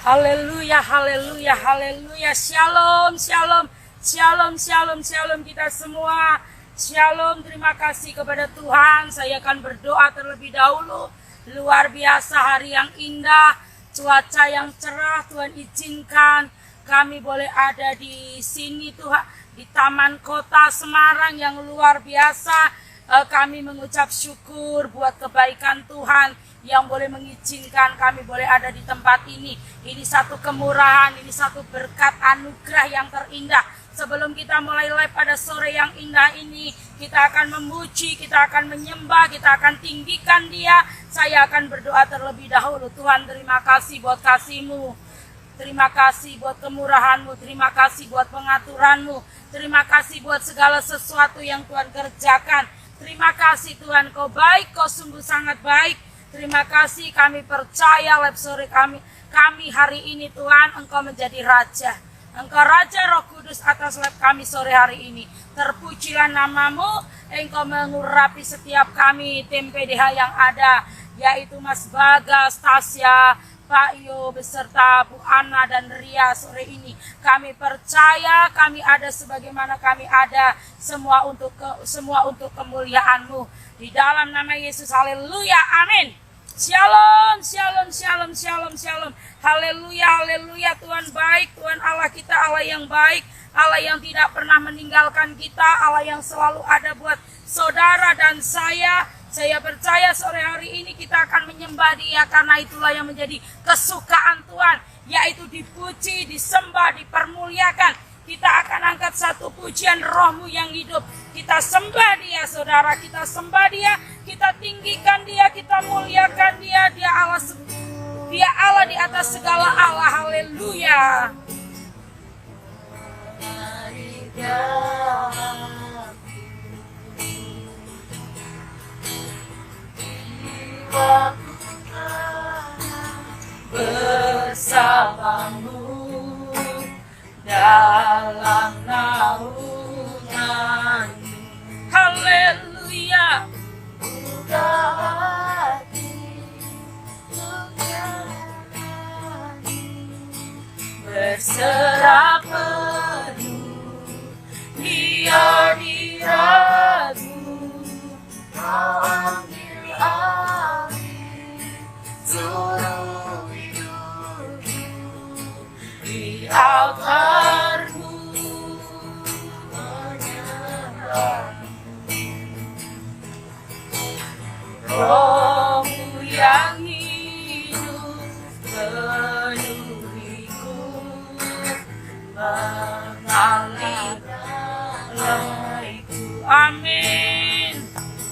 Haleluya, haleluya, haleluya. Shalom, shalom, shalom, shalom, shalom kita semua. Shalom, terima kasih kepada Tuhan. Saya akan berdoa terlebih dahulu. Luar biasa hari yang indah, cuaca yang cerah. Tuhan izinkan kami boleh ada di sini Tuhan, di Taman Kota Semarang yang luar biasa. Kami mengucap syukur buat kebaikan Tuhan yang boleh mengizinkan kami boleh ada di tempat ini. Ini satu kemurahan, ini satu berkat anugerah yang terindah. Sebelum kita mulai live pada sore yang indah ini, kita akan memuji, kita akan menyembah, kita akan tinggikan Dia. Saya akan berdoa terlebih dahulu. Tuhan, terima kasih buat kasih-Mu. Terima kasih buat kemurahan-Mu, terima kasih buat pengaturan-Mu, terima kasih buat segala sesuatu yang Tuhan kerjakan. Terima kasih Tuhan, Kau baik, Kau sungguh sangat baik. Terima kasih, kami percaya live sore kami hari ini Tuhan, Engkau menjadi Raja. Engkau Raja Roh Kudus atas live kami sore hari ini. Terpujilah nama-Mu, Engkau mengurapi setiap kami tim PDH yang ada, yaitu Mas Bagas, Tasya, Pak Iyo beserta Bu Ana dan Ria sore ini. Kami percaya kami ada sebagaimana kami ada, semua untuk kemuliaan-Mu. Di dalam nama Yesus, haleluya, amin. Shalom, shalom, shalom, shalom, shalom. Haleluya, haleluya. Tuhan baik, Tuhan Allah kita, Allah yang baik, Allah yang tidak pernah meninggalkan kita, Allah yang selalu ada buat saudara dan saya. Saya percaya sore hari ini kita akan menyembah Dia, karena itulah yang menjadi kesukaan Tuhan, yaitu dipuji, disembah, dipermuliakan. Kita akan angkat satu pujian, Roh-Mu yang hidup. Kita sembah Dia, saudara, kita sembah Dia, kita tinggikan Dia, kita muliakan Dia. Dia Allah di atas segala Allah. Haleluya. Bersamamu dalam naungan, haleluya. Buka hati untuk jalani, berserah penuh di hadirat-Mu. Kau ambil alih seluruh hidupku di altar-Mu, menyembah. Roh-Mu yang hidup penuhiku, mengalir dalaiku. Amin.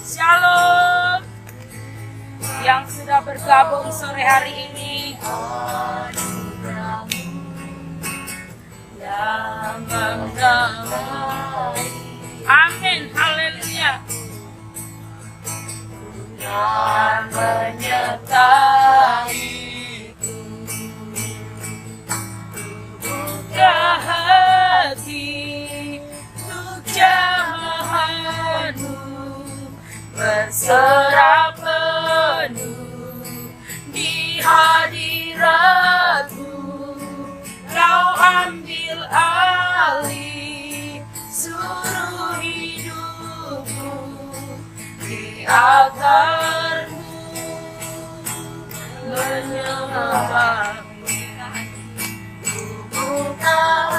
Shalom. Yang sudah bergabung sore hari ini, yang mendamai. Amin, haleluya. Yang menyertaiku, buka hati untuk jamahan-Mu, berserah penuh di hadirat-Mu. Kau ambil alih seluruh hidupku di altar-Mu, menyembah-Mu.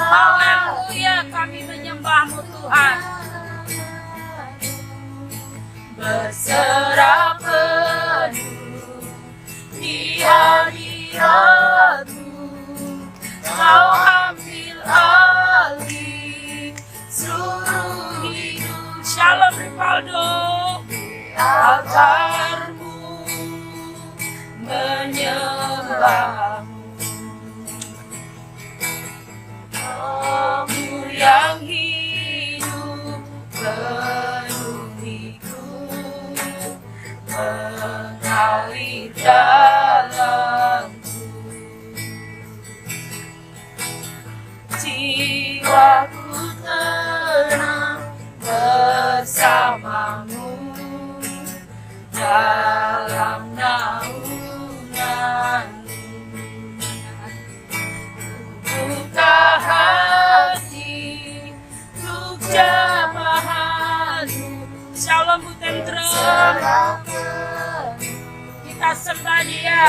Haleluya, kami menyembah-Mu Tuhan. Berserah penuh di hadirat-Mu, Kau ambil alih seluruh hidup. Shalom Ripaldo. Altar-Mu, menyembah-Mu. Roh-Mu yang hidup penuhiku, mengalir dalamku. Jiwaku tenang bersama-Mu dalam naungan. Shalom Bu Tentrem. Kita sembah Dia.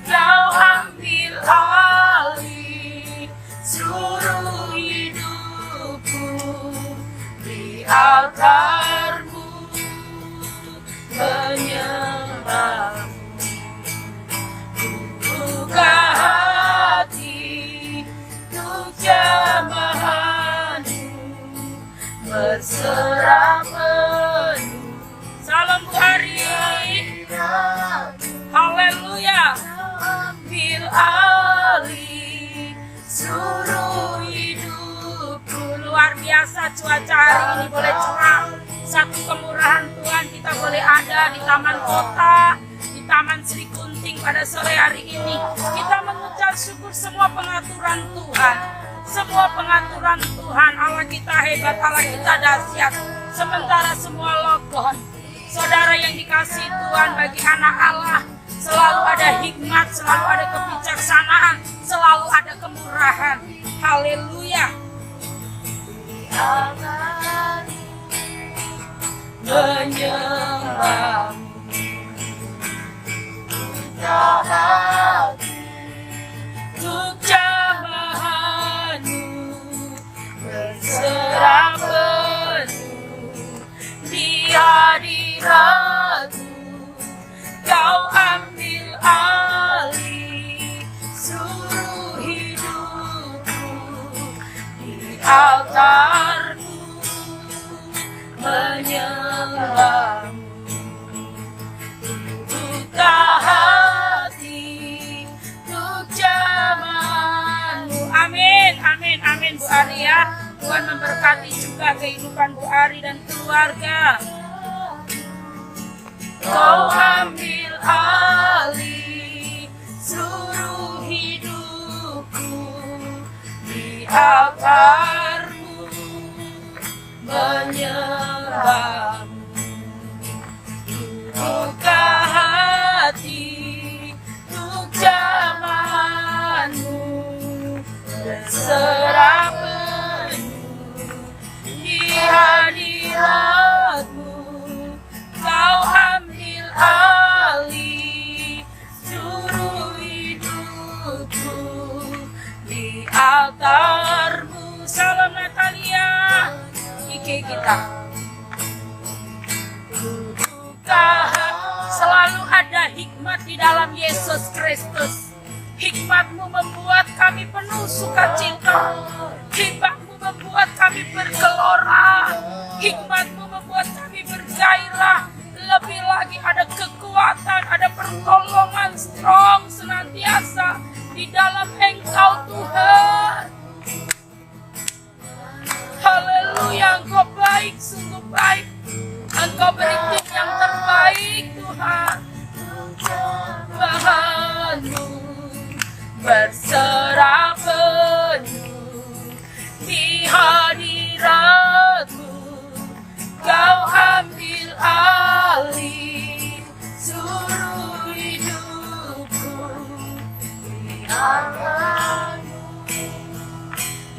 Kau ambil alih seluruh hidupku di altar-Mu, menyembah-Mu. Buka hati untuk jamahan-Mu, berserah penuh. Salam Bu Ari. Haleluya. Ambil alih seluruh hidupku. Luar biasa cuaca hari ini boleh cerah. Satu kemurahan Tuhan, kita boleh ada di taman kota, di Taman Sri Kunting pada sore hari ini. Kita mengucap syukur semua pengaturan Tuhan. Semua pengaturan Tuhan. Allah kita hebat, Allah kita dahsyat. Sementara semua lockdown, saudara yang dikasihi Tuhan, bagi anak Allah selalu ada hikmat, selalu ada kebijaksanaan, selalu ada kemurahan. Haleluya. Menyembah untuk jamahan-Mu, berserah penuh di hadirat-Mu. Kau ambil alih seluruh hidupku di altar-Mu, menyembah-Mu. Buka hati untuk jamahan-Mu. Amin, amin, amin Bu Ari ya. Tuhan memberkati juga kehidupan Bu Ari dan keluarga. Kau ambil alih seluruh hidupku di altar-Mu, menyembah-Mu. Buka hati untuk jamahan-Mu, berserah penuh di hadirat-Mu. Kau ambil alih seluruh hidupku di altar-Mu. Salam Natalia, Ike kita. Selalu ada hikmat di dalam Yesus Kristus. Hikmat-Mu membuat kami penuh sukacita. Hikmat-Mu membuat kami bergelora. Hikmat-Mu membuat kami bergairah. Lebih lagi ada kekuatan, ada pertolongan strong senantiasa di dalam Engkau Tuhan. Haleluya, Engkau baik, sungguh baik. Engkau beri tim yang terbaik Tuhan. Bahan-Mu berserah penuh di hadirat-Mu. Kau ambil alih seluruh hidupku di altar-Mu,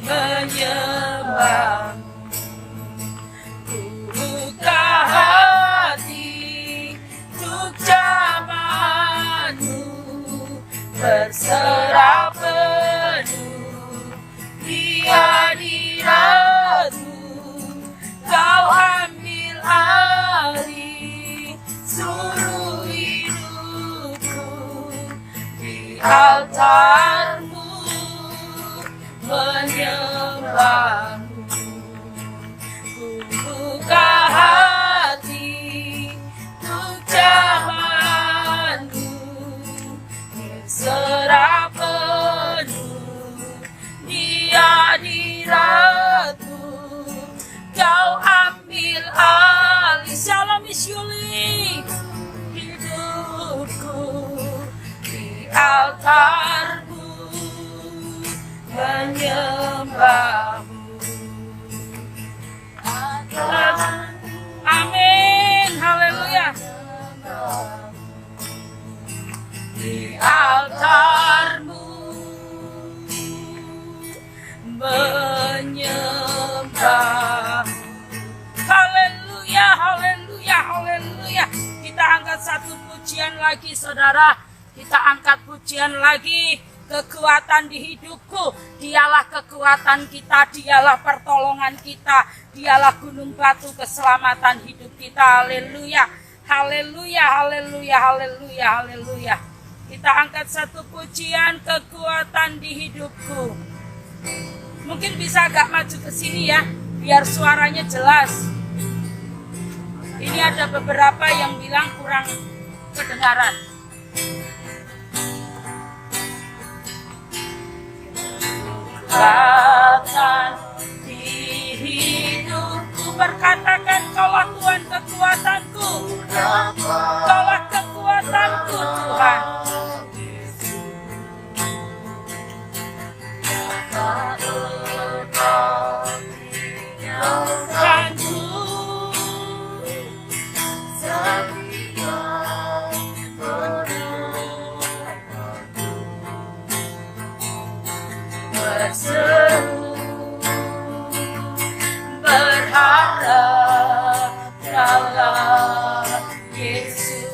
menyembah-Mu. Buka hati untuk jamahan-Mu, berserah penuh di hadirat-Mu. Kau ambil alih seluruh hidupku di altar-Mu, menyembah-Mu. Buka hati untuk jamahan-Mu, berserah penuh di hadirat-Mu. Kau ambil alih. Shalom Miss Yuli. Hidupku di altar-Mu, menyembah-Mu. Amin. Haleluya. Di altar-Mu, menyembah angkat satu pujian lagi saudara. Kita angkat pujian lagi. Kekuatan di hidupku, dialah kekuatan kita, dialah pertolongan kita, dialah gunung batu keselamatan hidup kita. Haleluya, haleluya, haleluya, haleluya, haleluya. Kita angkat satu pujian, kekuatan di hidupku. Mungkin bisa agak maju ke sini ya, biar suaranya jelas. Ini ada beberapa yang bilang kurang kedengaran. Kekuatan di hidupku, berkatakan kaulah Tuhan kekuatanku, kaulah kekuatanku Tuhan. Tuhanku, berseru, berharap dalam Yesus.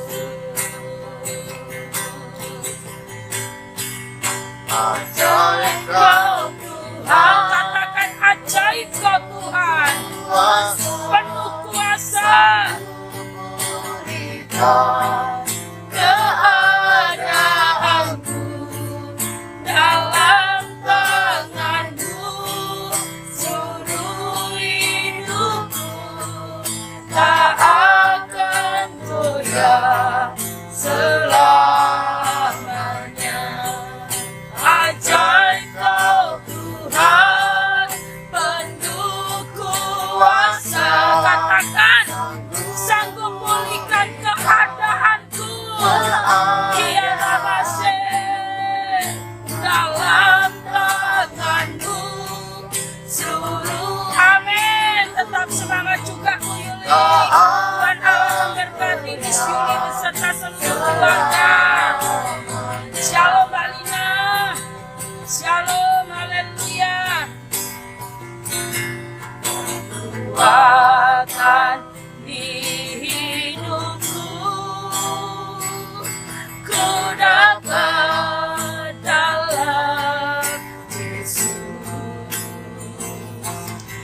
Ajaib kau Tuhan, katakan ajaib kau Tuhan, penuh kuasa, keadaanku dalam tanganmu, seluruh hidupku tak akan goyah selamanya. Ajaib kau Tuhan, penuh kuasa, katakan sanggup pulihkan keadaanku. Dia masih dalam tanganmu, seluruh amin. Tetap semangat juga Bu Yuli. Tuhan Allah memberkati Miss Yuli beserta seluruh keluarga. Shalom Mbak Lina, shalom, haleluya. Kekuatan di hidupku, ku dapat dalam Yesus.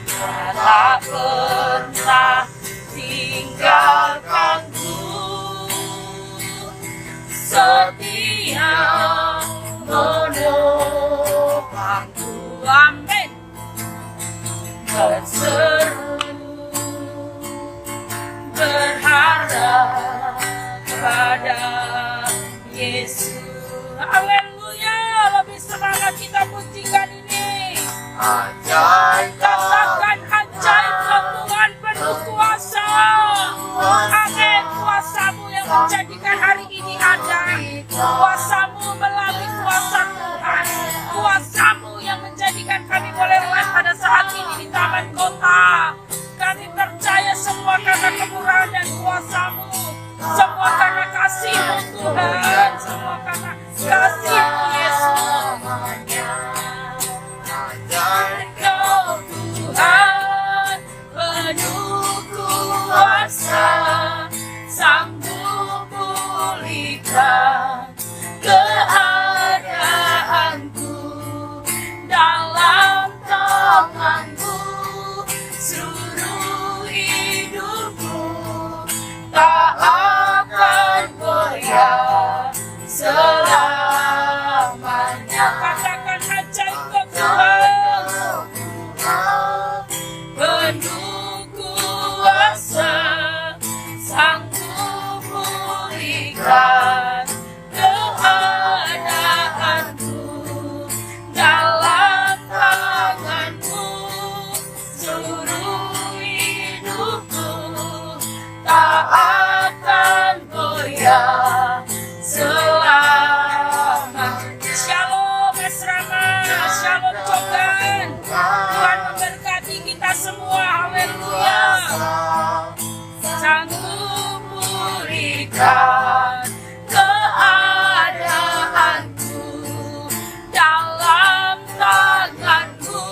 Dia tak pernah tinggalkanku, setia menopangku. Amin. Berseru, berharap pada Yesus. Haleluya, lebih semangat kita pujikan ini. Ajaib, katakan ajaib kau Tuhan, penuh kuasa. Amin, kuasamu yang menjadikan hari ini ada. Kuasamu melalui kuasa Tuhan, kuasamu yang menjadikan kami boleh live pada saat ini di taman kota. Kami percaya semua karena kemurahan dan kuasa-Mu, semua karena kasih-Mu Tuhan, semua karena kasih-Mu Yesus. Kau Tuhan penuh kuasa, sanggup pulihkan keadaanku, dalam tangan-Mu seluruh hidupku tak akan goyah selamanya. Katakan ajaib kau Tuhan, penuh kuasa, sanggup pulihkan keadaanku, dalam tangan-Mu seluruh hidupku tak akan goyah selama. Shalom Mas Rama, shalom Cogan. Tuhan memberkati kita semua, haleluya. Sanggup pulihkan keadaanku, dalam tangan-Mu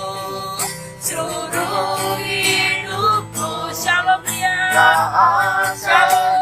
seluruh hidupku. Shalom ya, shalom.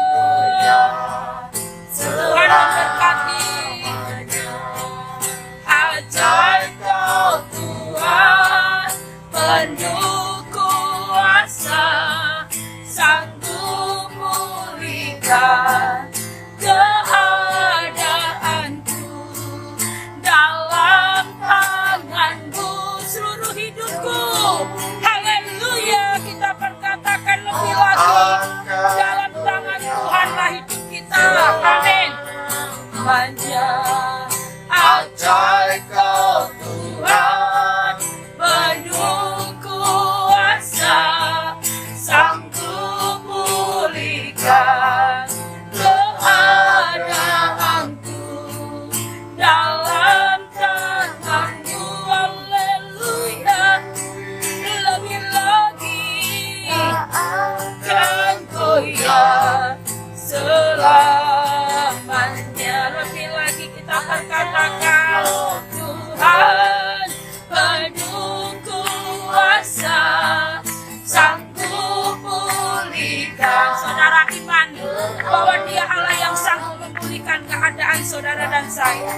bahwa Dia Allah yang sanggup memulihkan keadaan saudara dan saya.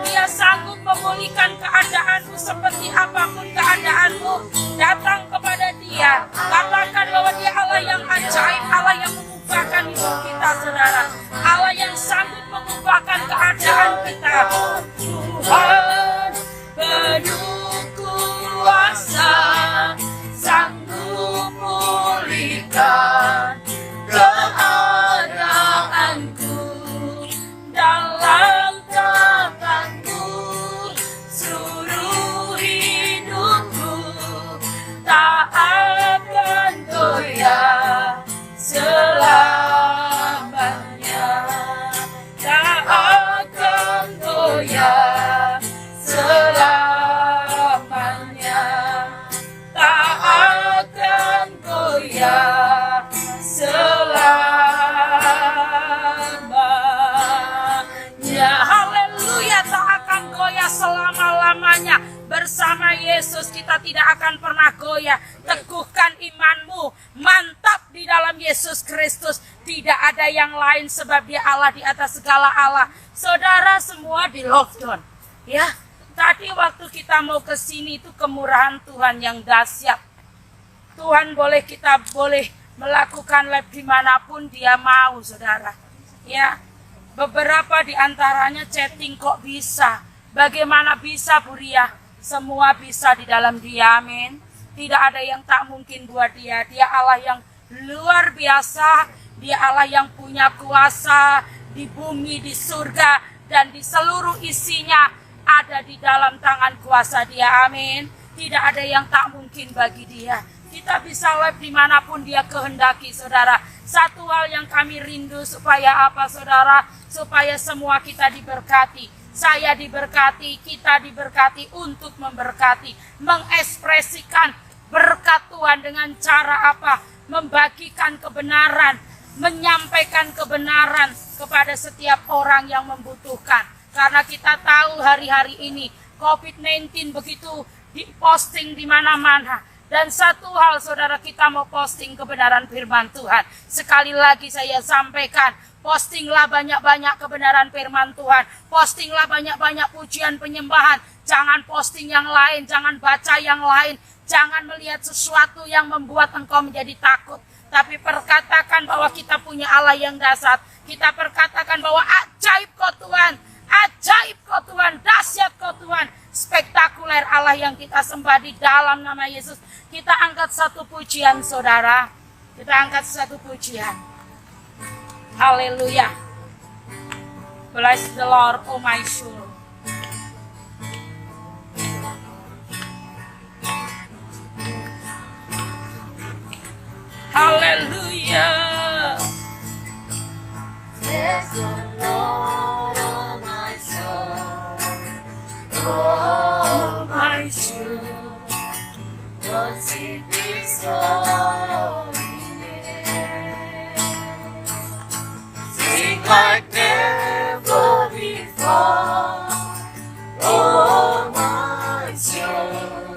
Dia sanggup memulihkan keadaanmu seperti apapun keadaanmu. Datang kepada Dia. Katakan bahwa Dia Allah yang ajaib, Allah yang mengubahkan hidup kita, saudara. Allah yang sanggup mengubahkan keadaan kita. Tuhan penuh kuasa, sanggup pulihkan keadaanku dalam tanganmu. Seluruh hidupku tak akan goyah selamanya, tak akan goyah selamanya, tak akan goyah selamanya. Haleluya, tak akan goyah selama-lamanya. Bersama Yesus kita tidak akan pernah goyah. Teguhkan imanmu, mantap di dalam Yesus Kristus. Tidak ada yang lain sebab Dia Allah di atas segala Allah. Saudara semua di lockdown, ya. Tadi waktu kita mau ke sini itu kemurahan Tuhan yang dahsyat. Tuhan kita boleh melakukan lab dimanapun Dia mau, saudara. Ya, beberapa di antaranya chatting kok bisa. Bagaimana bisa, Bu Ria? Semua bisa di dalam Dia, amin. Tidak ada yang tak mungkin buat Dia. Dia Allah yang luar biasa. Dia Allah yang punya kuasa di bumi, di surga, dan di seluruh isinya ada di dalam tangan kuasa Dia, amin. Tidak ada yang tak mungkin bagi Dia. Kita bisa live dimanapun Dia kehendaki, saudara. Satu hal yang kami rindu supaya apa, saudara? Supaya semua kita diberkati. Saya diberkati, kita diberkati untuk memberkati. Mengekspresikan berkat Tuhan dengan cara apa? Membagikan kebenaran, menyampaikan kebenaran kepada setiap orang yang membutuhkan. Karena kita tahu hari-hari ini COVID-19 begitu diposting di mana-mana. Dan satu hal, saudara, kita mau posting kebenaran firman Tuhan. Sekali lagi saya sampaikan, postinglah banyak-banyak kebenaran firman Tuhan. Postinglah banyak-banyak pujian penyembahan. Jangan posting yang lain, jangan baca yang lain. Jangan melihat sesuatu yang membuat engkau menjadi takut. Tapi perkatakan bahwa kita punya Allah yang dahsyat. Kita perkatakan bahwa ajaib kau Tuhan. Ajaib kau Tuhan, dahsyat kau Tuhan, spektakuler Allah yang kita sembah di dalam nama Yesus. Kita angkat satu pujian, saudara. Kita angkat satu pujian. Haleluya. Bless the Lord, oh my soul. Haleluya. Bless the Lord, oh my soul. Oh my soul. Worship His holy name. Sing like never before. Oh my soul,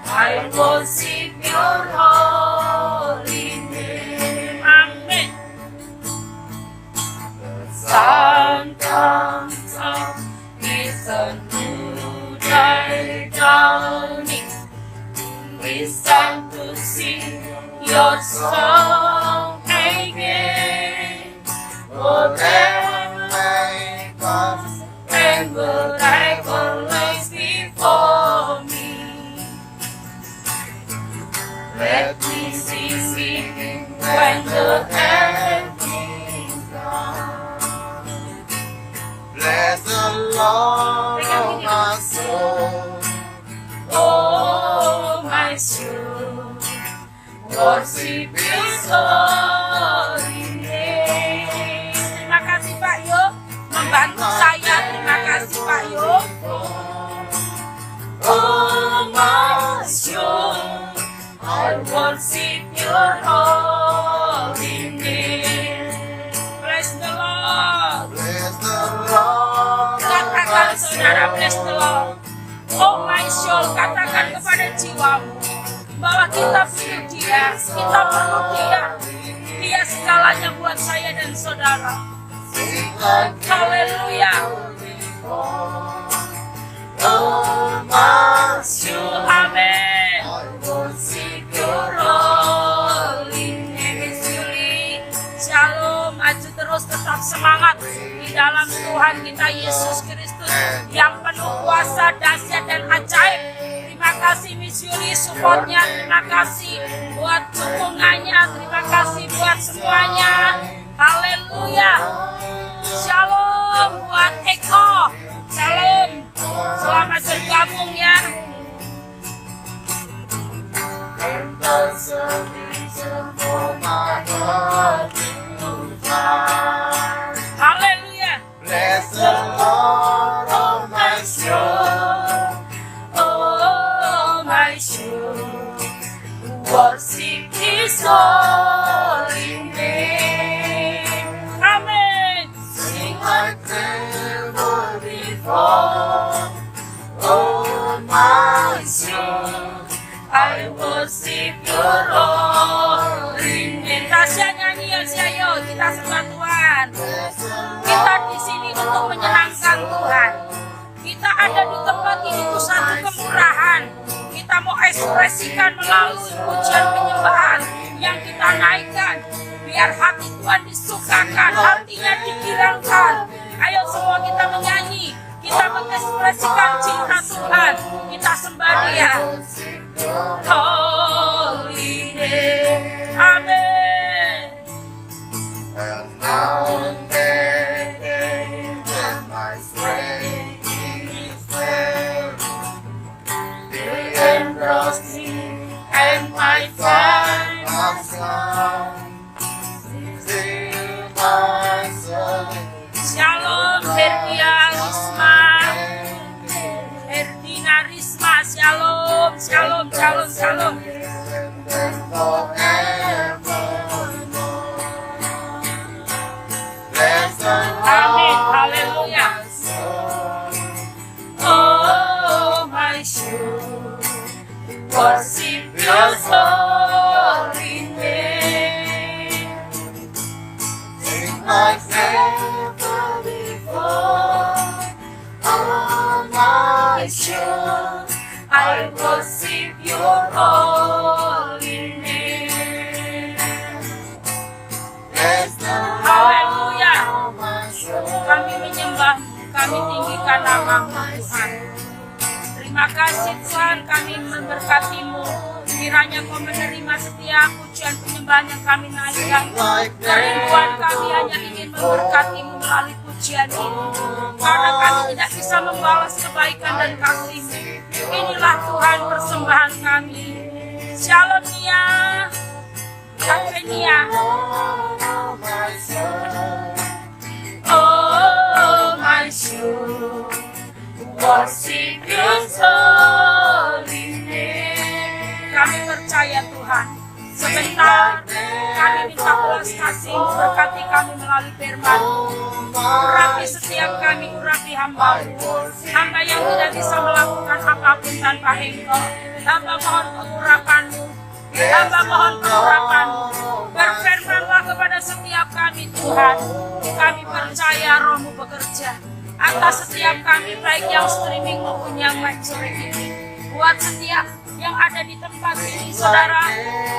I worship Your holy name. Amen. The sun comes up, it's a new day dawning. We stand to sing Your song again. Whatever may come and whatever lays before me, let me sing when the ending comes. Bless the Lord, oh my soul. Oh my soul, worship His holy name. Terima kasih Pak Yo, membantu saya. Terima kasih Pak Yo. Oh my soul, I worship Your holy name. Bless the Lord. Bless the Lord, Katakan saudara, bless the Lord. Oh my soul, katakan kepada jiwamu bahwa kita perlu Dia, kita perlu Dia. Dia segalanya buat saya dan saudara. Sing like Haleluya. oh my soul. Amin. I worship Your holy name is Yuli. Shalom, maju terus, tetap semangat di dalam Tuhan kita Yesus Kristus yang penuh kuasa, dahsyat dan ajaib. Terima kasih Miss Yuli supportnya, terima kasih buat dukungannya, terima kasih buat semuanya. Haleluya. Shalom buat Eko. Shalom. Selamat bergabung ya. And that's a reason for my heart to fly. Haleluya. Bless the Lord, oh my soul. Oh my soul, worship His holy name. Amen. Sing like never before. Oh my soul, I worship Your holy name. Tasya nyanyi ya, ayo kita sembah Tuhan. Kita di sini untuk menyenangkan Tuhan. Kita ada di tempat ini untuk satu kemurahan. Kita mau ekspresikan melalui pujian penyembahan yang kita naikkan. Biar hati Tuhan disukakan, hatinya digirangkan. Ayo semua kita menyanyi. Kita mengekspresikan cinta Tuhan. Kita sembah Dia. Holy name. Amin. and now and then, when my strength is failed, the embrace And my time. has come. Still my soul. Shalom Herdia Risma. Herdina Risma. Shalom. Shalom. Shalom. Shalom. And forevermore. Bless the Amin. Lord, Haleluya. my soul. Oh my soul, worship Your holy name. Sing like never before. Oh my soul, I worship Your holy name. bless the Haleluya. Lord, my soul. Kami menyembah, kami tinggikan nama-Mu Tuhan. Terima kasih Tuhan, kami memberkati-Mu. Kiranya Kau menerima setiap pujian penyembahan yang kami naikkan. Kerinduan kami hanya ingin memberkati-Mu melalui pujian ini. Karena kami tidak bisa membalas kebaikan dan kasih-Mu. Inilah Tuhan persembahan kami. Shalom Nia. Sampai Nia. Oh my soul, Oh my soul, worship Your holy name. Kami percaya Tuhan. Sebentar kami minta belas kasih berkati kami melalui firman. Urapi setiap kami, urapi hamba-Mu. Hamba yang tidak bisa melakukan apapun tanpa Engkau. Hamba mohon pengurapan-Mu. Hamba mohon pengurapan-Mu. Berfirmanlah kepada setiap kami Tuhan. Kami percaya Roh-Mu bekerja atas setiap kami, baik yang streaming maupun yang live sore ini. Buat setiap yang ada di tempat ini, saudara,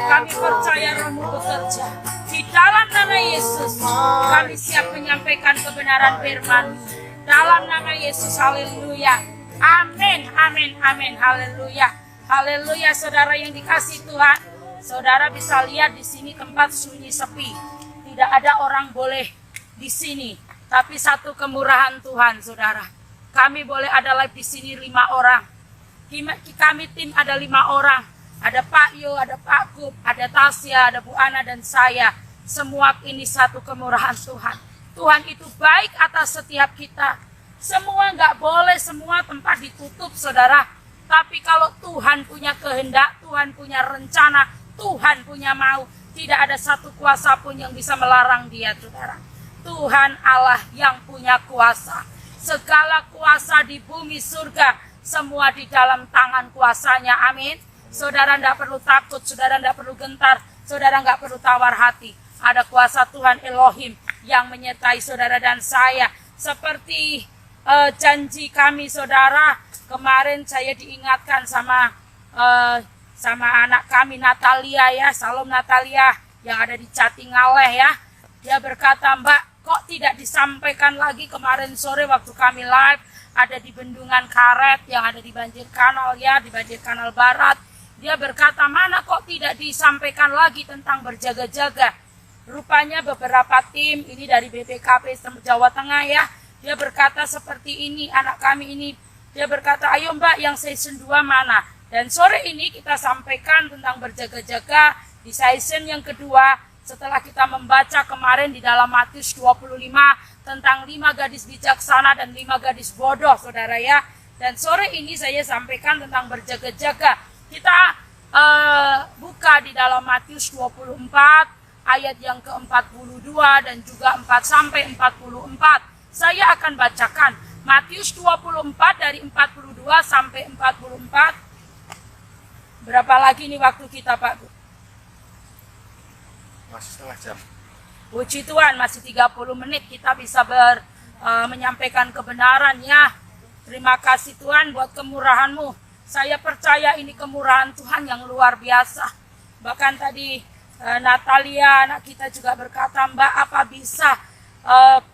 kami percaya Roh-Mu bekerja. Di dalam nama Yesus, kami siap menyampaikan kebenaran firman-Mu. Dalam nama Yesus, haleluya. Amin, amin, amin, haleluya. Haleluya, saudara yang dikasih Tuhan. Saudara bisa lihat di sini tempat sunyi sepi. Tidak ada orang boleh di sini. Tapi satu kemurahan Tuhan, saudara. Kami boleh ada live di sini 5 orang. Kami tim ada 5 orang. Ada Pak Yo, ada Pak Kup, ada Tasya, ada Bu Ana dan saya. Semua ini satu kemurahan Tuhan. Tuhan itu baik atas setiap kita. Semua nggak boleh, semua tempat ditutup, saudara. Tapi kalau Tuhan punya kehendak, Tuhan punya rencana, Tuhan punya mau, tidak ada satu kuasa pun yang bisa melarang Dia, saudara. Tuhan Allah yang punya kuasa. Segala kuasa di bumi surga, semua di dalam tangan kuasanya. Amin. Saudara tidak perlu takut, saudara tidak perlu gentar, saudara nggak perlu tawar hati. Ada kuasa Tuhan Elohim yang menyertai saudara dan saya. Seperti janji kami saudara, kemarin saya diingatkan sama anak kami Natalia ya, Salam Natalia yang ada di Catingaleh ya. Dia berkata, Mbak, kok tidak disampaikan lagi kemarin sore waktu kami live ada di Bendungan Karet yang ada di Banjir Kanal ya, di Banjir Kanal Barat. Dia berkata, mana kok tidak disampaikan lagi tentang berjaga-jaga. Rupanya beberapa tim ini dari BPKP Jawa Tengah ya, dia berkata seperti ini, anak kami ini, dia berkata, ayo Mbak yang season 2 mana? Dan sore ini kita sampaikan tentang berjaga-jaga di season yang kedua, setelah kita membaca kemarin di dalam Matius 25 tentang 5 gadis bijaksana dan 5 gadis bodoh, saudara ya. Dan sore ini saya sampaikan tentang berjaga-jaga. Kita buka di dalam Matius 24 ayat yang ke-42 dan juga 4 sampai 44. Saya akan bacakan Matius 24 dari 42 sampai 44. Berapa lagi nih waktu kita, Pak? Masih setengah jam. Puji Tuhan, masih 30 menit kita bisa menyampaikan kebenaran ya. Terima kasih Tuhan buat kemurahan-Mu. Saya percaya ini kemurahan Tuhan yang luar biasa. Bahkan tadi Natalia, anak kita juga berkata, Mbak, apa bisa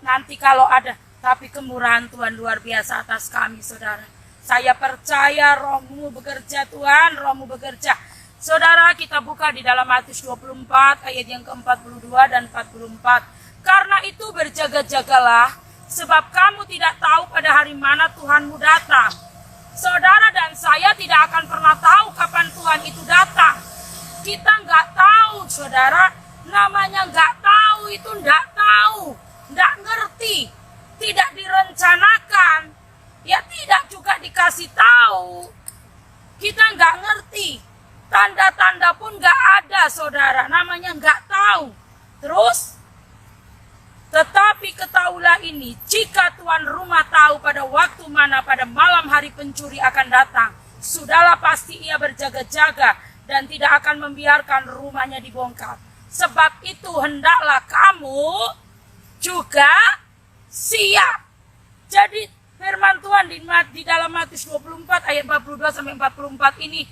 nanti kalau ada. Tapi kemurahan Tuhan luar biasa atas kami, saudara. Saya percaya Roh-Mu bekerja Tuhan, Roh-Mu bekerja. Saudara, kita buka di dalam Matius 24 ayat yang ke-42 dan 44. Karena itu berjaga-jagalah, sebab kamu tidak tahu pada hari mana Tuhanmu datang. Saudara dan saya tidak akan pernah tahu kapan Tuhan itu datang. Kita nggak tahu, saudara. Namanya nggak tahu itu nggak tahu, nggak ngerti, tidak direncanakan, ya tidak juga dikasih tahu. Kita nggak ngerti. Tanda-tanda pun nggak ada, saudara. Namanya nggak tahu. Terus, tetapi ketahuilah ini, jika tuan rumah tahu pada waktu mana pada malam hari pencuri akan datang, sudahlah pasti ia berjaga-jaga dan tidak akan membiarkan rumahnya dibongkar. Sebab itu hendaklah kamu juga siap. Jadi firman Tuhan di dalam Matius 24 ayat 42 sampai 44 ini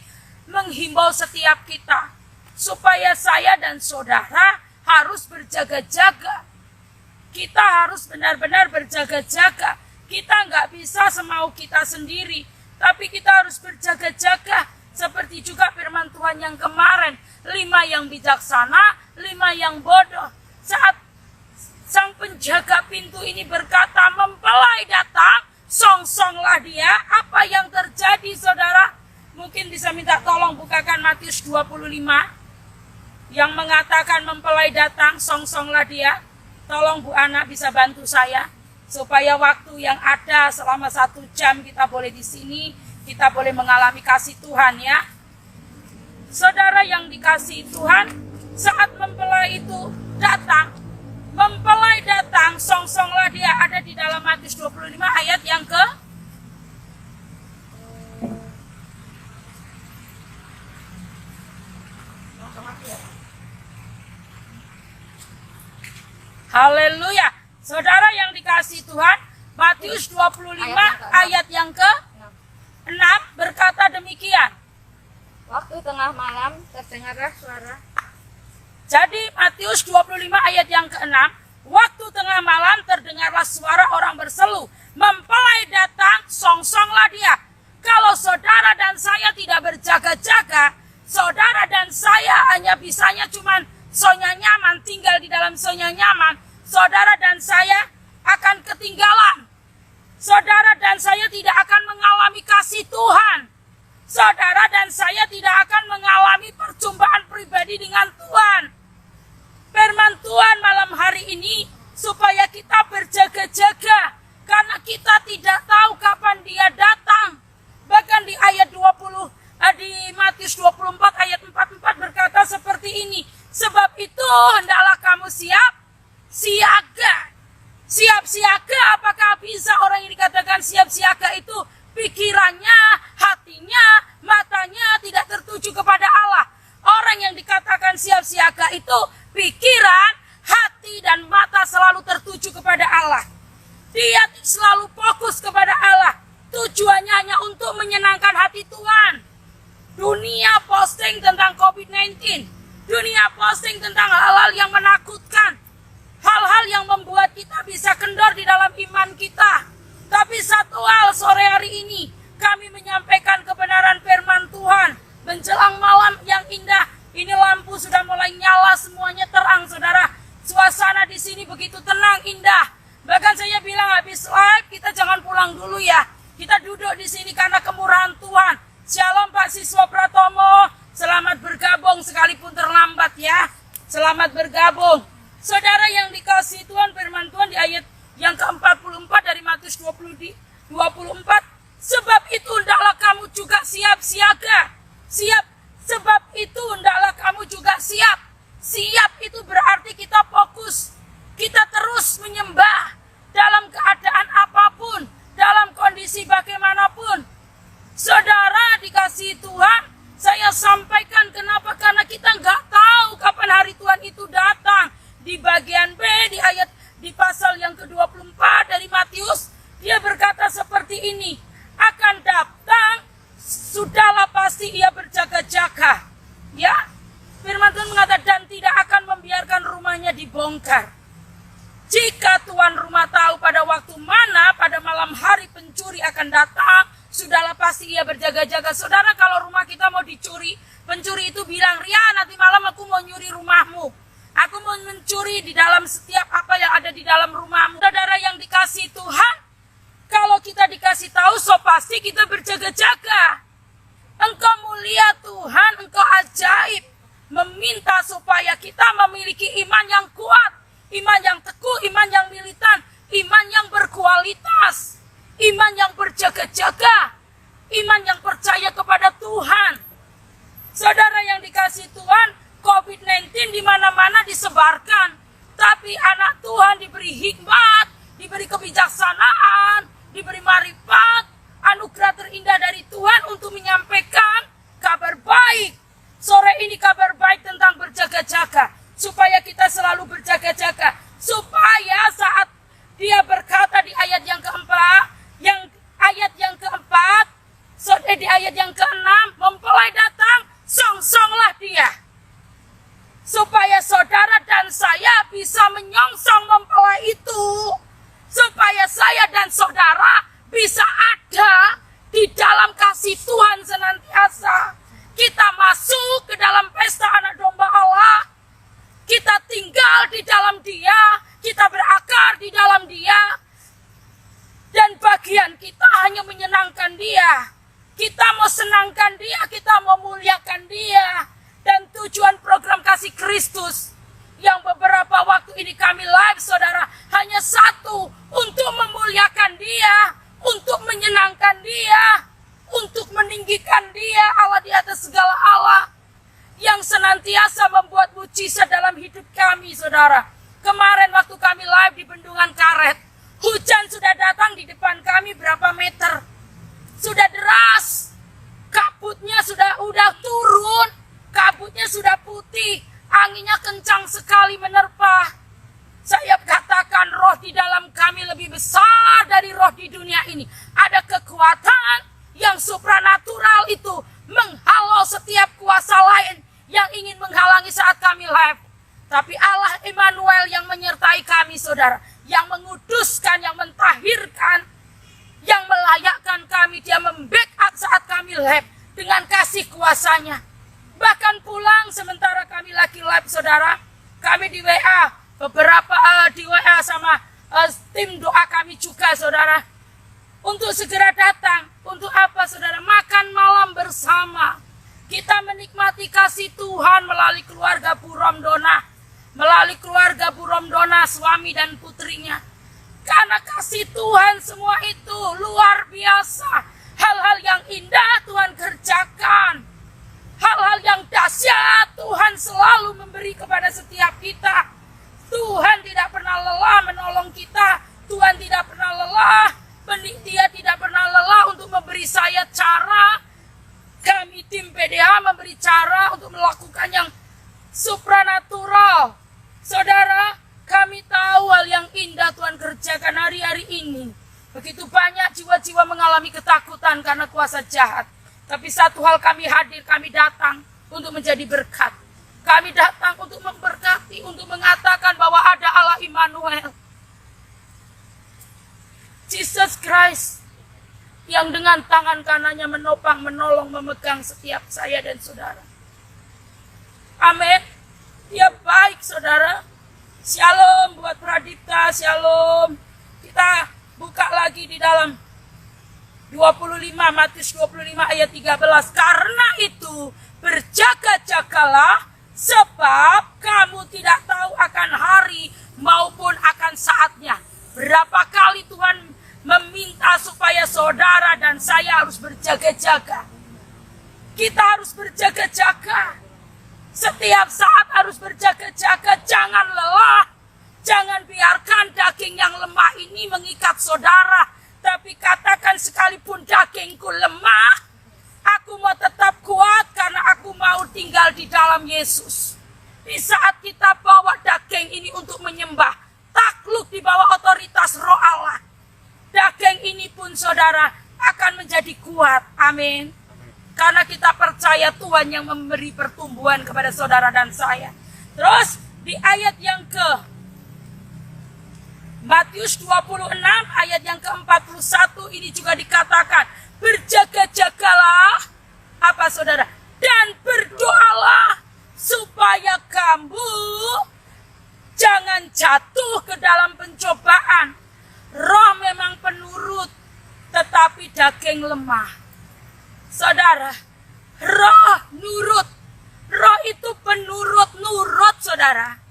menghimbau setiap kita supaya saya dan saudara harus berjaga-jaga. Kita harus benar-benar berjaga-jaga. Kita nggak bisa semau kita sendiri, tapi kita harus berjaga-jaga. Seperti juga firman Tuhan yang kemarin, 5 yang bijaksana, 5 yang bodoh. Saat sang penjaga pintu ini berkata, mempelai datang, song-songlah dia. Apa yang terjadi, saudara? Mungkin bisa minta tolong bukakan Matius 25 yang mengatakan mempelai datang, song-songlah dia. Tolong Bu Ana bisa bantu saya supaya waktu yang ada selama 1 jam kita boleh di sini, kita boleh mengalami kasih Tuhan ya. Saudara yang dikasihi Tuhan, saat mempelai itu datang, mempelai datang, song-songlah dia, ada di dalam Matius 25 ayat yang ke Haleluya. Saudara yang dikasihi Tuhan, Matius 25 ayat yang ke-6 berkata demikian. Waktu tengah malam terdengarlah suara. Jadi Matius 25 ayat yang ke-6, waktu tengah malam terdengarlah suara orang berseru, mempelai datang, song-songlah dia. Kalau saudara dan saya tidak berjaga-jaga, saudara dan saya hanya bisanya cuman sonya nyaman, tinggal di dalam sonya nyaman, saudara dan saya akan ketinggalan. Saudara dan saya tidak akan mengalami kasih Tuhan. Saudara dan saya tidak akan mengalami perjumpaan pribadi dengan Tuhan. Firman Tuhan malam hari ini supaya kita berjaga-jaga, karena kita tidak tahu kapan dia datang. Bahkan di ayat 20, di Matius 24 ayat 44 berkata seperti ini. Sebab itu hendaklah kamu siaga. Siap siaga, apakah bisa orang yang dikatakan siap siaga itu pikirannya, hatinya, matanya tidak tertuju kepada Allah? Orang yang dikatakan siap siaga itu pikiran, hati, hati dan mata selalu tertuju kepada Allah. Dia selalu fokus kepada Allah. Tujuannya hanya untuk menyenangkan hati Tuhan. Dunia posting tentang COVID-19. Dunia posting tentang hal-hal yang menakutkan. Hal-hal yang membuat kita bisa kendor di dalam iman kita. Tapi satu hal sore hari ini, kami menyampaikan kebenaran firman Tuhan. Menjelang malam yang indah, ini lampu sudah mulai nyala, semuanya terang, saudara. Suasana di sini begitu tenang, indah. Bahkan saya bilang habis live, kita jangan pulang dulu ya. Kita duduk di sini karena kemurahan Tuhan. Shalom Pak Siswa Pratomo, selamat bergabung sekalipun terlambat ya. Selamat bergabung. Saudara yang dikasihi Tuhan, firman Tuhan di ayat yang ke-44 dari Matius 24. Sebab itu hendaklah kamu juga siap siaga. Siap, sebab itu hendaklah kamu juga siap. Siap itu berarti kita fokus. Kita terus menyembah dalam keadaan apapun, dalam kondisi bagaimanapun. Saudara dikasihi Tuhan, saya sampaikan kenapa? Karena kita nggak tahu kapan hari Tuhan itu datang. Di bagian B, di pasal yang ke-24 dari Matius, dia berkata seperti ini, akan datang, sudahlah pasti ia berjaga-jaga. Ya, firman Tuhan mengatakan dan tidak akan membiarkan rumahnya dibongkar. Jika tuan rumah tahu pada waktu mana pada malam hari pencuri akan datang, sudahlah pasti ia berjaga-jaga. Saudara, kalau rumah kita mau dicuri, pencuri itu bilang, Ria, nanti malam aku mau nyuri rumahmu. Aku mau mencuri di dalam setiap apa yang ada di dalam rumahmu. Saudara yang dikasih Tuhan, kalau kita dikasih tahu, so pasti kita berjaga-jaga. Engkau mulia Tuhan, engkau ajaib. Meminta supaya kita memiliki iman yang kuat, iman yang teguh, iman yang militan, iman yang berkualitas, iman yang berjaga-jaga, iman yang percaya kepada Tuhan. Saudara yang dikasih Tuhan, COVID-19 di mana-mana disebarkan, tapi anak Tuhan diberi hikmat, diberi kebijaksanaan, diberi marifat, anugerah terindah dari Tuhan untuk menyampaikan kabar baik. Sore ini kabar baik tentang berjaga-jaga, supaya kita selalu berjaga-jaga, supaya saat dia berkata di ayat yang keempat, di ayat yang keenam, mempelai datang, songsonglah dia, supaya saudara dan saya bisa menyongsong mempelai itu, supaya saya dan saudara bisa ada di dalam kasih Tuhan senantiasa. Kita masuk ke dalam pesta anak domba Allah, kita tinggal di dalam Dia, kita berakar di dalam Dia, dan bagian kita hanya menyenangkan Dia. Kita mau senangkan Dia, kita mau muliakan Dia. Dan tujuan program Kasih Kristus yang beberapa waktu ini kami live, saudara, hanya satu, untuk memuliakan Dia, untuk menyenangkan Dia, untuk meninggikan Dia, Allah di atas segala Allah, yang senantiasa membuat mujizat dalam hidup kami, saudara. Kemarin waktu kami live di Bendungan Karet, hujan sudah datang di depan kami berapa meter, sudah deras, kabutnya udah turun, kabutnya sudah putih, anginnya kencang sekali menerpa. Saya katakan roh di dalam kami lebih besar dari roh di dunia ini. Ada kekuatan yang supranatural itu menghalau setiap kuasa lain yang ingin menghalangi saat kami live. Tapi Allah Immanuel yang menyertai kami, saudara, yang menguduskan, yang mentahirkan, yang melayakkan kami. Dia membackup saat kami live dengan kasih kuasanya. Bahkan pulang sementara kami lagi live, saudara, kami di WA, beberapa di WA sama tim doa kami juga, saudara, untuk segera datang. Untuk apa, saudara? Makan malam bersama. Kita menikmati kasih Tuhan melalui keluarga Buromdona, melalui keluarga Buromdona, suami dan putrinya. Karena kasih Tuhan semua itu luar biasa. Hal-hal yang indah Tuhan kerjakan. Hal-hal yang dahsyat Tuhan selalu memberi kepada setiap kita. Tuhan tidak pernah lelah menolong kita. Tuhan tidak pernah lelah. Dia tidak pernah lelah untuk memberi saya cara. Kami tim PDH memberi cara untuk melakukan yang supranatural. Saudara, kami hari-hari ini begitu banyak jiwa-jiwa mengalami ketakutan karena kuasa jahat. Tapi satu hal, kami hadir, kami datang untuk menjadi berkat. Kami datang untuk memberkati, untuk mengatakan bahwa ada Allah Immanuel. Jesus Christ yang dengan tangan kanannya menopang, menolong, memegang setiap saya dan saudara. Amin. Dia baik, saudara. Shalom buat Pradipta, shalom. Kita buka lagi di dalam 25, Matius 25 ayat 13. Karena itu berjaga-jagalah, sebab kamu tidak tahu akan hari maupun akan saatnya. Berapa kali Tuhan meminta supaya saudara dan saya harus berjaga-jaga. Kita harus berjaga-jaga. Setiap saat harus berjaga-jaga. Jangan lelah. Jangan biarkan daging yang lemah ini mengikat saudara. Tapi katakan, sekalipun dagingku lemah, aku mau tetap kuat karena aku mau tinggal di dalam Yesus. Di saat kita bawa daging ini untuk menyembah, takluk di bawah otoritas Roh Allah, daging ini pun saudara akan menjadi kuat. Amin. Karena kita percaya Tuhan yang memberi pertumbuhan kepada saudara dan saya. Terus di ayat yang ke Matius 26 ayat yang ke-41 ini juga dikatakan, berjaga-jagalah apa saudara? Dan berdoalah supaya kamu jangan jatuh ke dalam pencobaan. Roh memang penurut, tetapi daging lemah. Saudara, roh nurut. Roh itu penurut, nurut saudara.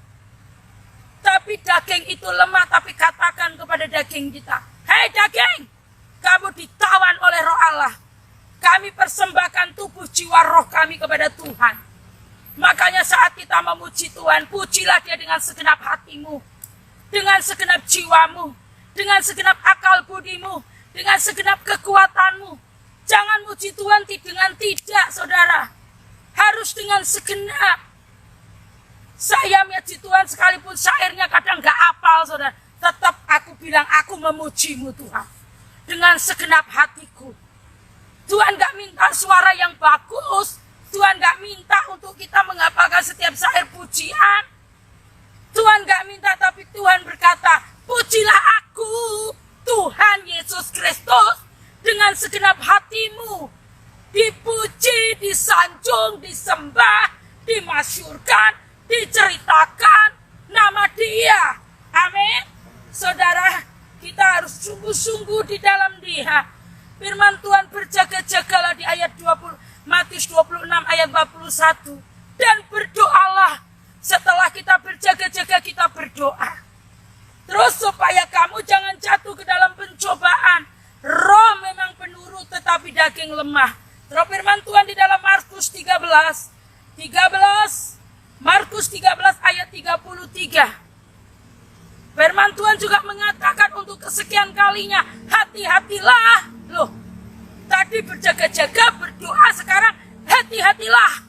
Tapi daging itu lemah. Tapi katakan kepada daging kita, hei daging, kamu ditawan oleh Roh Allah. Kami persembahkan tubuh, jiwa, roh kami kepada Tuhan. Makanya saat kita memuji Tuhan, pujilah Dia dengan segenap hatimu, dengan segenap jiwamu, dengan segenap akal budimu, dengan segenap kekuatanmu. Jangan muji Tuhan dengan tidak, saudara. Harus dengan segenap. Saya memuji Tuhan sekalipun syairnya kadang gak hafal, saudara. Tetap aku bilang, aku memujimu Tuhan. Dengan segenap hatiku. Tuhan gak minta suara yang bagus. Tuhan gak minta untuk kita menghafalkan setiap syair pujian. Tuhan gak minta, tapi Tuhan berkata, pujilah aku, Tuhan Yesus Kristus, dengan segenap hatimu. Dipuji, disanjung, disembah, dimasyurkan, diceritakan nama Dia. Amin. Saudara, kita harus sungguh-sungguh di dalam Dia. Firman Tuhan, berjaga-jagalah di ayat 20, Matius 26 ayat 41. Dan berdoalah. Setelah kita berjaga-jaga, kita berdoa. Terus supaya kamu jangan jatuh ke dalam pencobaan. Roh memang penurut, tetapi daging lemah. Terus firman Tuhan di dalam Markus 13. Markus 13 ayat 33. Firman Tuhan juga mengatakan untuk kesekian kalinya, hati-hatilah. Loh, tadi berjaga-jaga, berdoa, sekarang hati-hatilah.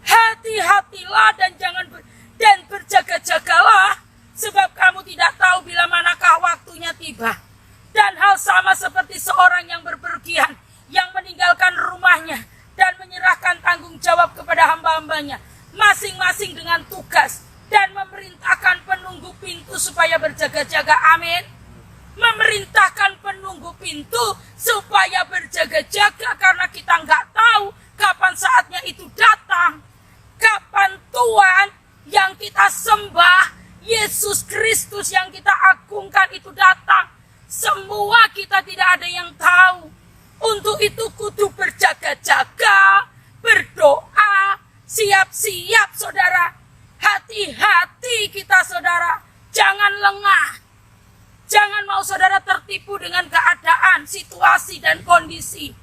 Hati-hatilah dan dan berjaga-jagalah, sebab kamu tidak tahu bila manakah waktunya tiba. Dan hal sama seperti seorang yang berpergian, yang meninggalkan rumahnya dan menyerahkan tanggung jawab kepada hamba-hambanya, masing-masing dengan tugas, dan memerintahkan penunggu pintu supaya berjaga-jaga. Amin. Memerintahkan penunggu pintu supaya berjaga-jaga, karena kita nggak tahu kapan saatnya itu datang. Kapan Tuhan yang kita sembah, Yesus Kristus yang kita agungkan itu datang. Semua kita tidak ada yang tahu. Untuk itu kudu berjaga-jaga, berdoa, siap-siap saudara. Hati-hati kita saudara. Jangan lengah. Jangan mau saudara tertipu dengan keadaan, situasi dan kondisi.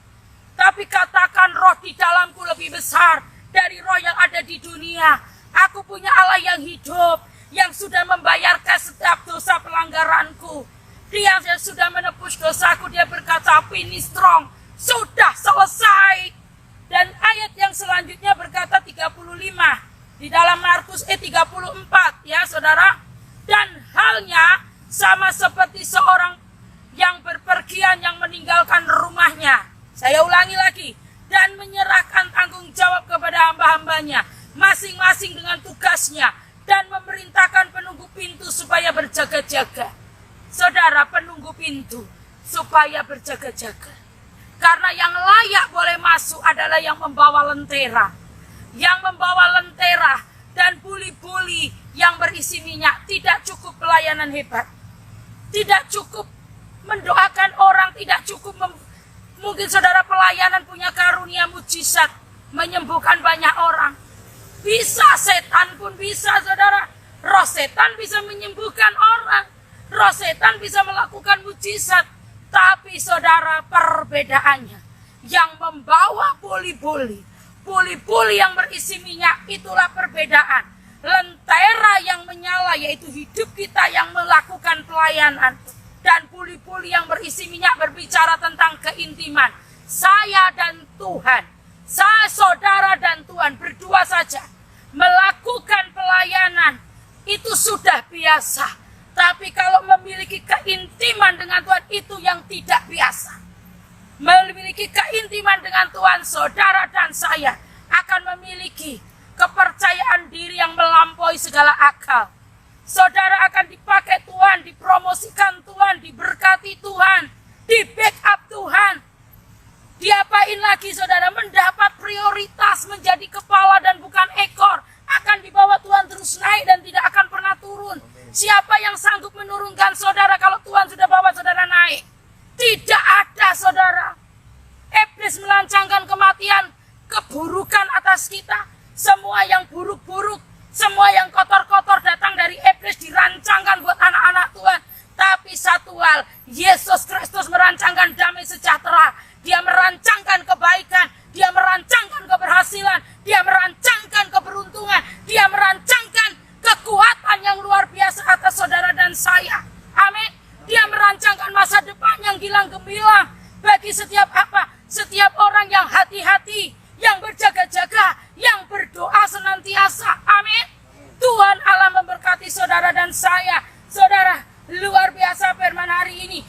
Tapi katakan, roh di dalamku lebih besar dari roh yang ada di dunia. Aku punya Allah yang hidup, yang sudah membayarkan setiap dosa pelanggaranku. Dia yang sudah menebus dosaku, dia berkata, finish strong, sudah selesai. Dan ayat yang selanjutnya berkata 35 di dalam Markus 34 ya saudara. Dan halnya sama seperti seorang sebagian yang meninggalkan rumahnya. Saya ulangi lagi. Dan menyerahkan tanggung jawab kepada hamba-hambanya. Masing-masing dengan tugasnya. Dan memerintahkan penunggu pintu supaya berjaga-jaga. Saudara, penunggu pintu supaya berjaga-jaga. Karena yang layak boleh masuk adalah yang membawa lentera. Yang membawa lentera dan buli-buli yang berisi minyak. Tidak cukup pelayanan hebat. Tidak cukup mendoakan orang. Tidak cukup mungkin saudara pelayanan punya karunia mujizat. Menyembuhkan banyak orang. Bisa, setan pun bisa, saudara. Roh setan bisa menyembuhkan orang. Roh setan bisa melakukan mujizat. Tapi saudara, perbedaannya. Yang membawa buli-buli yang berisi minyak, itulah perbedaan. Lentera yang menyala, yaitu hidup kita yang melakukan pelayanan. Dan buli-buli yang berisi minyak berbicara tentang keintiman. Saya dan Tuhan. Saya, saudara dan Tuhan berdua saja. Melakukan pelayanan. Itu sudah biasa. Tapi kalau memiliki keintiman dengan Tuhan, itu yang tidak biasa. Memiliki keintiman dengan Tuhan, saudara dan saya akan memiliki kepercayaan diri yang melampaui segala akal. Saudara akan dipakai Tuhan, dipromosikan Tuhan, diberkati Tuhan, di backup Tuhan. Diapain lagi saudara? Mendapat prioritas menjadi kepala dan bukan ekor. Akan dibawa Tuhan terus naik dan tidak akan pernah turun. Siapa yang sanggup menurunkan saudara kalau Tuhan sudah bawa saudara naik? Tidak ada saudara. Iblis melancangkan kematian, keburukan atas kita. Semua yang buruk-buruk, semua yang kotor-kotor datang dari iblis dirancangkan buat anak-anak Tuhan. Tapi satu hal, Yesus Kristus merancangkan damai sejahtera. Dia merancangkan kebaikan, dia merancangkan keberhasilan, dia merancangkan keberuntungan, dia merancangkan kekuatan yang luar biasa atas saudara dan saya. Amin. Dia merancangkan masa depan yang gilang gemilang bagi setiap apa? Setiap orang yang hati-hati, yang berjaga-jaga, yang berdoa senantiasa. Amin. Tuhan Allah memberkati saudara dan saya. Saudara, luar biasa firman hari ini.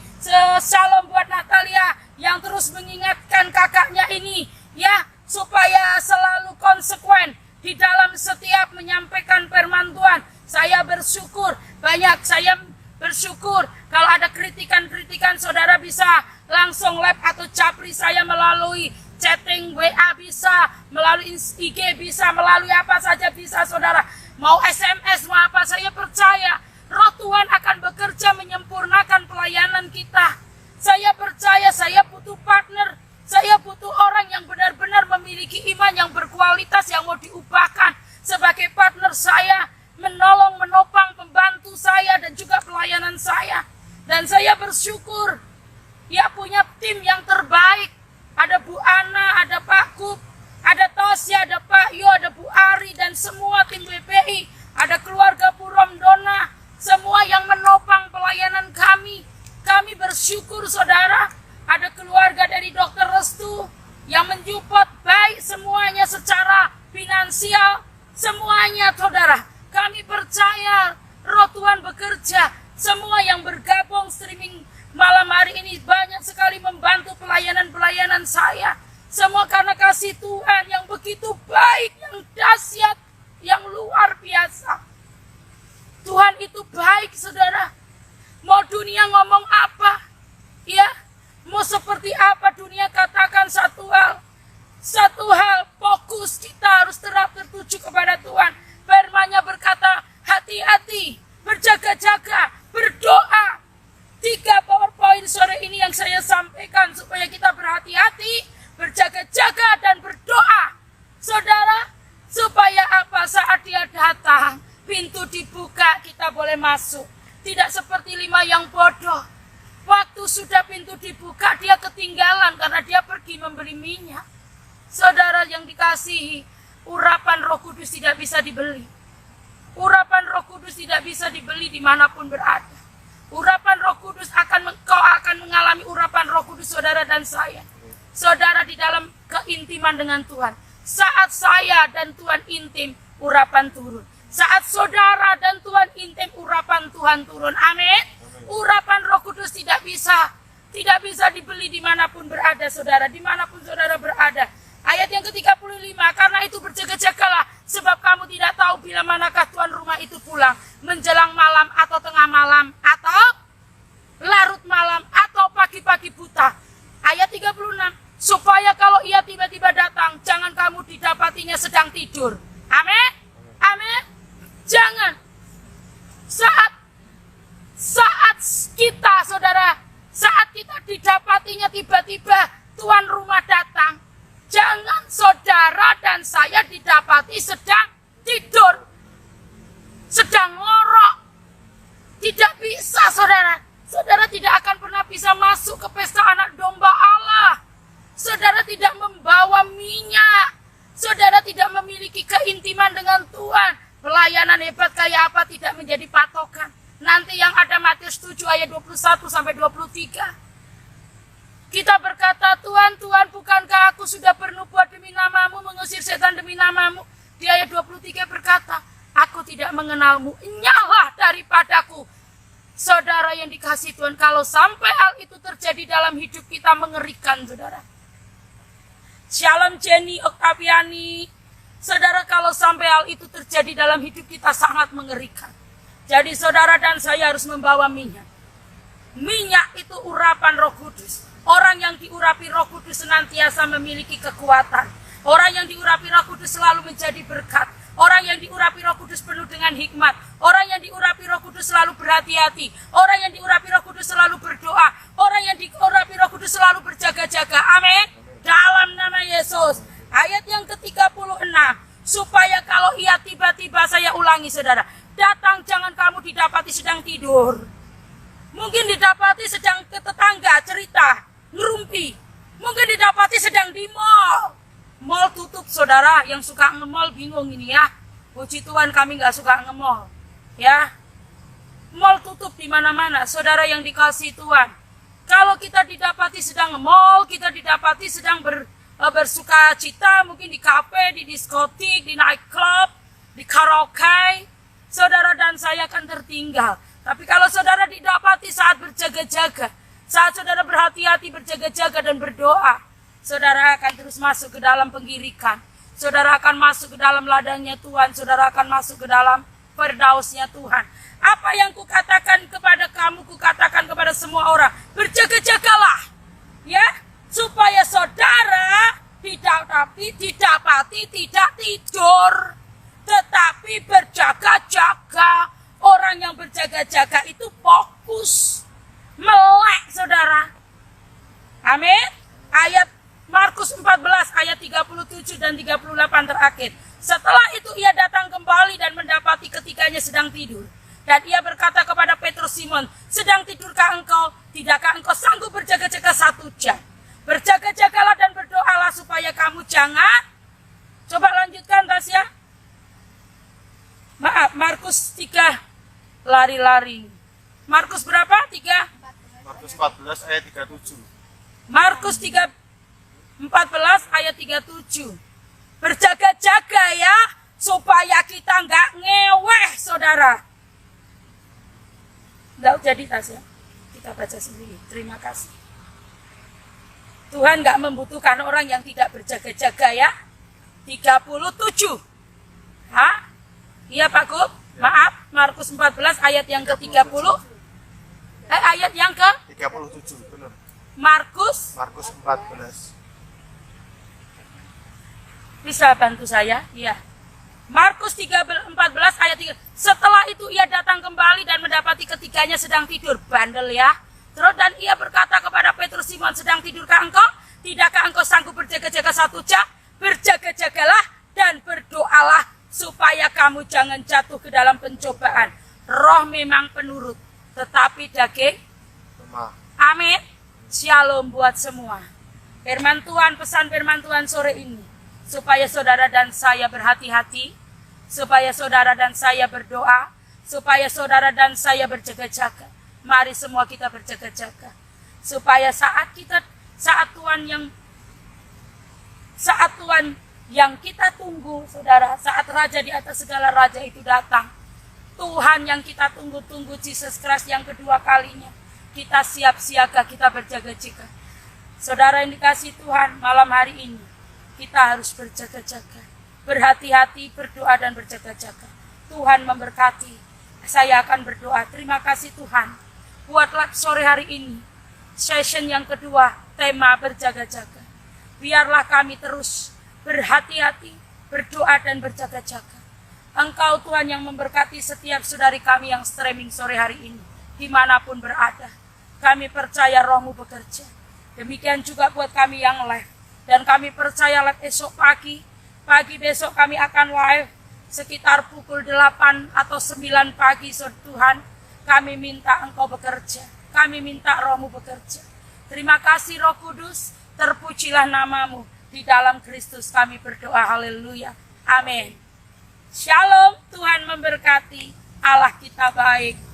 Shalom buat Natalia yang terus mengingatkan kakaknya ini, ya, supaya selalu konsekuen di dalam setiap menyampaikan firman Tuhan. Saya bersyukur, saya bersyukur kalau ada kritikan-kritikan, saudara bisa langsung lab atau capri saya melalui chatting WA bisa, melalui IG bisa, melalui apa saja bisa saudara. Mau SMS, mau apa, saya percaya Roh Tuhan akan bekerja menyempurnakan pelayanan kita. Saya percaya saya butuh partner, saya butuh orang yang benar-benar memiliki iman yang berkualitas yang mau diubahkan sebagai partner saya, menolong, menopang, pembantu saya dan juga pelayanan saya. Dan saya bersyukur ya punya tim yang terbaik. Ada Bu Ana, ada Pak Kup, ada Tosya, ada Pak Yo, ada Bu Ari dan semua tim BPI, ada keluarga Bu Romdona, semua yang menopang pelayanan kami. Kami bersyukur saudara, ada keluarga dari Dr. Restu yang mensupport baik semuanya secara finansial, semuanya saudara. Kami percaya Roh Tuhan bekerja. Semua yang bergabung streaming malam hari ini banyak sekali membantu pelayanan-pelayanan saya. Semua karena kasih Tuhan yang begitu baik, yang dahsyat, yang luar biasa. Tuhan itu baik saudara. Mau dunia ngomong apa, ya, mau seperti apa dunia katakan satu hal, fokus kita harus tertuju kepada Tuhan. Firman-Nya berkata, hati-hati, berjaga-jaga, berdoa. 3 PowerPoint sore ini yang saya sampaikan supaya kita berhati-hati, berjaga-jaga dan berdoa. Saudara, supaya apa? Saat Dia datang, pintu dibuka, kita boleh masuk. Tidak seperti 5 yang bodoh. Waktu sudah pintu dibuka, dia ketinggalan karena dia pergi membeli minyak. Saudara yang dikasihi, urapan Roh Kudus tidak bisa dibeli. Urapan Roh Kudus tidak bisa dibeli dimanapun berada. Urapan Roh Kudus kau akan mengalami urapan Roh Kudus saudara dan saya. Saudara di dalam keintiman dengan Tuhan. Saat saya dan Tuhan intim, urapan turun. Saat saudara dan Tuhan intim, urapan Tuhan turun. Amin. Urapan Roh Kudus tidak bisa tidak bisa dibeli dimanapun berada saudara, dimanapun saudara berada. Ayat yang ke-35, karena itu berjaga-jagalah, sebab kamu tidak tahu bila manakah tuan rumah itu pulang, menjelang malam atau tengah malam, atau larut malam, atau pagi-pagi buta. Ayat 36, supaya kalau ia tiba-tiba datang, jangan kamu didapatinya sedang tidur. Amin? Amin? Jangan. Saat kita, saudara, saat kita didapatinya tiba-tiba tuan rumah datang, jangan saudara dan saya didapati sedang tidur, sedang ngorok. Tidak bisa, saudara. Saudara tidak akan pernah bisa masuk ke pesta anak domba Allah. Saudara tidak membawa minyak. Saudara tidak memiliki keintiman dengan Tuhan. Pelayanan hebat kayak apa tidak menjadi patokan. Nanti yang ada Matius 7 ayat 21 sampai 23. Kita berkata, Tuhan, Tuhan, bukankah aku sudah bernubuat demi namamu, mengusir setan demi namamu? Di ayat 23 berkata, aku tidak mengenalmu, enyahlah daripadaku. Saudara yang dikasihi Tuhan, kalau sampai hal itu terjadi dalam hidup kita, mengerikan, saudara. Shalom Jenny Oktaviani. Saudara, kalau sampai hal itu terjadi dalam hidup kita, sangat mengerikan. Jadi saudara dan saya harus membawa minyak. Minyak itu urapan Roh Kudus. Orang yang diurapi Roh Kudus senantiasa memiliki kekuatan. Orang yang diurapi Roh Kudus selalu menjadi berkat. Orang yang diurapi Roh Kudus penuh dengan hikmat. Orang yang diurapi Roh Kudus selalu berhati-hati. Orang yang diurapi Roh Kudus selalu berdoa. Orang yang diurapi Roh Kudus selalu berjaga-jaga. Amin. Dalam nama Yesus. Ayat yang ke-36. Supaya kalau ia tiba-tiba, saya ulangi saudara, datang jangan kamu didapati sedang tidur. Mungkin didapati sedang ke tetangga cerita, ngerumpi. Mungkin didapati sedang di mall. Mall tutup saudara, yang suka nge-mall bingung ini ya. Puji Tuhan kami gak suka nge-mall. Ya, mall tutup di mana-mana. Saudara yang dikasihi Tuhan, kalau kita didapati sedang nge-mall, kita didapati sedang bersuka cita, mungkin di kafe, di diskotik, di nightclub, di karaoke, saudara dan saya akan tertinggal. Tapi kalau saudara didapati saat berjaga-jaga, saat saudara berhati-hati, berjaga-jaga dan berdoa, saudara akan terus masuk ke dalam penggirikan. Saudara akan masuk ke dalam ladangnya Tuhan. Saudara akan masuk ke dalam firdausnya Tuhan. Apa yang kukatakan kepada kamu, kukatakan kepada semua orang. Berjaga-jagalah. Ya, supaya saudara didapati tidak tidur, tetapi berjaga-jaga. Orang yang berjaga-jaga itu fokus, melek saudara. Amin. Ayat Markus 14 ayat 37 dan 38 terakhir. Setelah itu ia datang kembali dan mendapati ketiganya sedang tidur. Dan ia berkata kepada Petrus, Simon, sedang tidurkah engkau? Tidakkah engkau sanggup berjaga-jaga 1 jam? Berjaga-jagalah dan berdoalah supaya kamu jangan. Coba lanjutkan Tasya. Maaf, Markus 3 lari-lari. Markus berapa? 3? Markus 14 ayat 37. Markus 3 14 ayat 37. Berjaga-jaga ya, supaya kita nggak ngeweh saudara. Nggak jadi Tasya, kita baca sendiri. Terima kasih. Tuhan nggak membutuhkan orang yang tidak berjaga-jaga ya. 37. Hah? Iya Pak Gub? Maaf, Markus 14 ayat yang ke-30. Ayat yang ke? 37, benar. Markus 14. Bisa bantu saya? Iya. Markus 14 ayat 3. Setelah itu ia datang kembali dan mendapati ketiganya sedang tidur. Bandel ya. Terus dan ia berkata kepada Petrus, Simon, sedang tidurkah engkau? Tidakkah engkau sanggup berjaga-jaga 1 jam? Berjaga-jagalah dan berdoalah supaya kamu jangan jatuh ke dalam pencobaan. Roh memang penurut, tetapi daging Lemah. amin. Shalom buat semua. Firman Tuhan, pesan firman Tuhan sore ini. Supaya saudara dan saya berhati-hati, supaya saudara dan saya berdoa, supaya saudara dan saya berjaga-jaga. Mari semua kita berjaga-jaga. Supaya saat Tuhan yang kita tunggu, saudara, saat Raja di atas segala raja itu datang, Tuhan yang kita tunggu-tunggu, Jesus Christ yang kedua kalinya, kita siap siaga, kita berjaga-jaga. Saudara yang dikasihi Tuhan, malam hari ini kita harus berjaga-jaga, berhati-hati, berdoa dan berjaga-jaga. Tuhan memberkati. Saya akan berdoa. Terima kasih Tuhan. Buatlah sore hari ini session yang kedua, tema berjaga-jaga. Biarlah kami terus berhati-hati, berdoa dan berjaga-jaga. Engkau Tuhan yang memberkati setiap saudari kami yang streaming sore hari ini, dimanapun berada. Kami percaya Roh-Mu bekerja. Demikian juga buat kami yang live. Dan kami percaya live esok pagi besok kami akan live sekitar pukul 8 atau 9 pagi. Tuhan, kami minta Engkau bekerja. Kami minta Roh-Mu bekerja. Terima kasih Roh Kudus, terpujilah nama-Mu. Di dalam Kristus kami berdoa, haleluya. Amin. Shalom, Tuhan memberkati. Allah kita baik.